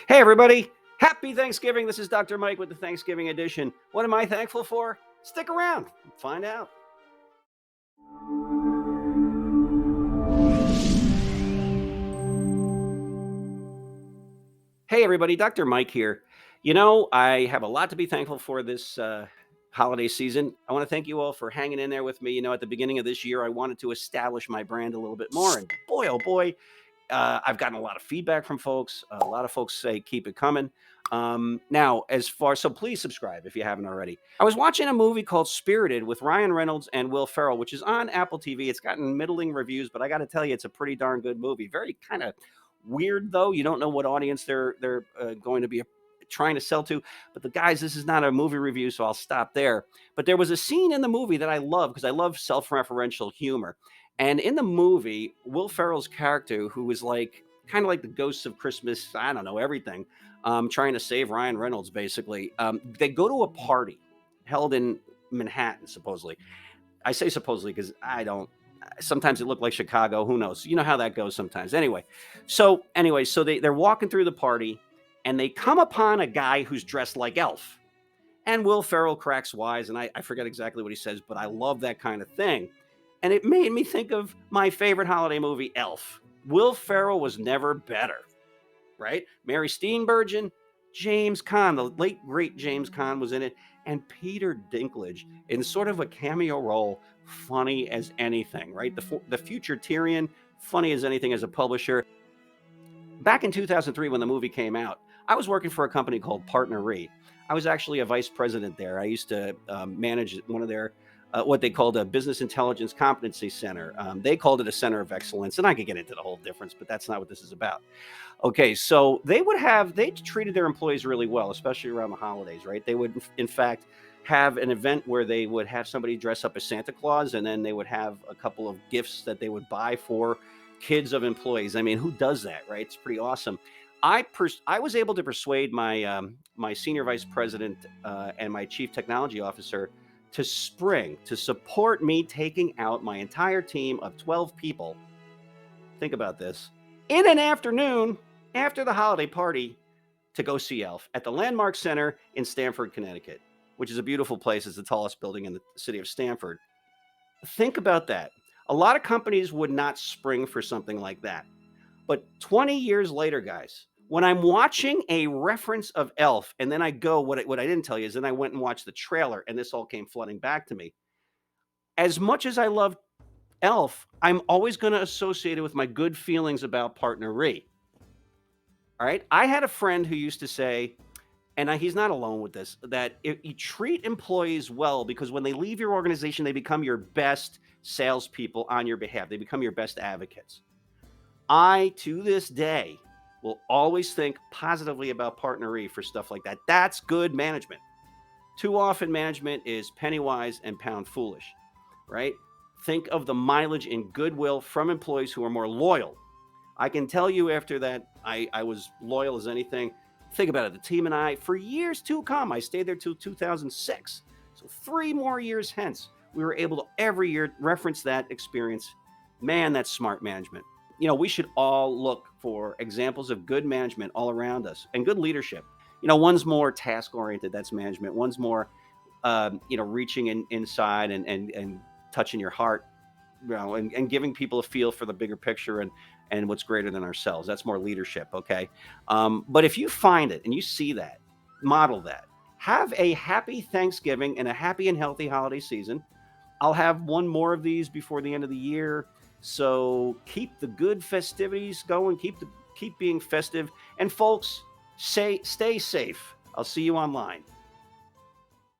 Hey, everybody. Happy Thanksgiving. This is Dr. Mike with the Thanksgiving edition. What am I thankful for? Stick around. Find out. Hey, everybody. Dr. Mike here. I have a lot to be thankful for this holiday season. I want to thank you all for hanging in there with me. At the beginning of this year, I wanted to establish my brand a little bit more. And boy, oh boy, I've gotten a lot of feedback from folks. A lot of folks say keep it coming. Now, so please subscribe if you haven't already. I was watching a movie called Spirited with Ryan Reynolds and Will Ferrell, which is on Apple TV. It's gotten middling reviews, but I got to tell you, it's a pretty darn good movie. Very kind of weird though. You don't know what audience they're going to be trying to sell to. But the guys, this is not a movie review, so I'll stop there. But there was a scene in the movie that I love because I love self-referential humor. And in the movie, Will Ferrell's character, who was like kind of like the ghosts of Christmas, I don't know, everything, trying to save Ryan Reynolds, basically. They go to a party held in Manhattan, supposedly. I say supposedly because I don't. Sometimes it looked like Chicago. Who knows? You know how that goes sometimes. So they're walking through the party, and they come upon a guy who's dressed like Elf. And Will Ferrell cracks wise, and I forget exactly what he says, but I love that kind of thing. And it made me think of my favorite holiday movie, Elf. Will Ferrell was never better, right? Mary Steenburgen, James Caan, the late great James Caan was in it, and Peter Dinklage in sort of a cameo role, funny as anything, right? The future Tyrion, funny as anything as a publisher. Back in 2003, when the movie came out, I was working for a company called PartnerRe. I was actually a vice president there. I used to manage one of their what they called a business intelligence competency center. They called it a center of excellence, and I could get into the whole difference, but that's not what this is about. Okay, so they treated their employees really well, especially around the holidays, right? They would, in fact, have an event where they would have somebody dress up as Santa Claus, and then they would have a couple of gifts that they would buy for kids of employees. I mean, who does that, right? It's pretty awesome. I was able to persuade my senior vice president and my chief technology officer to support me taking out my entire team of 12 people. Think about this, in an afternoon after the holiday party, to go see Elf at the Landmark Center in Stamford, Connecticut, which is a beautiful place. It's the tallest building in the city of Stamford. Think about that. A lot of companies would not spring for something like that. But 20 years later, guys, when I'm watching a reference of Elf, and then I go, what I didn't tell you is then I went and watched the trailer, and this all came flooding back to me. As much as I love Elf, I'm always going to associate it with my good feelings about PartnerRe. All right. I had a friend who used to say, and he's not alone with this, that if you treat employees well, because when they leave your organization, they become your best salespeople on your behalf. They become your best advocates. I, to this day, will always think positively about PartnerRe for stuff like that. That's good management. Too often, management is penny wise and pound foolish, right? Think of the mileage and goodwill from employees who are more loyal. I can tell you after that, I was loyal as anything. Think about it. The team and I, for years to come, I stayed there till 2006. So 3 more years hence, we were able to every year reference that experience. Man, that's smart management. We should all look for examples of good management all around us and good leadership. One's more task oriented, that's management. One's more, reaching inside and touching your heart, and giving people a feel for the bigger picture and what's greater than ourselves. That's more leadership, okay? But if you find it and you see that, model that. Have a happy Thanksgiving and a happy and healthy holiday season. I'll have one more of these before the end of the year. So keep the good festivities going. Keep being festive. And folks, stay safe. I'll see you online.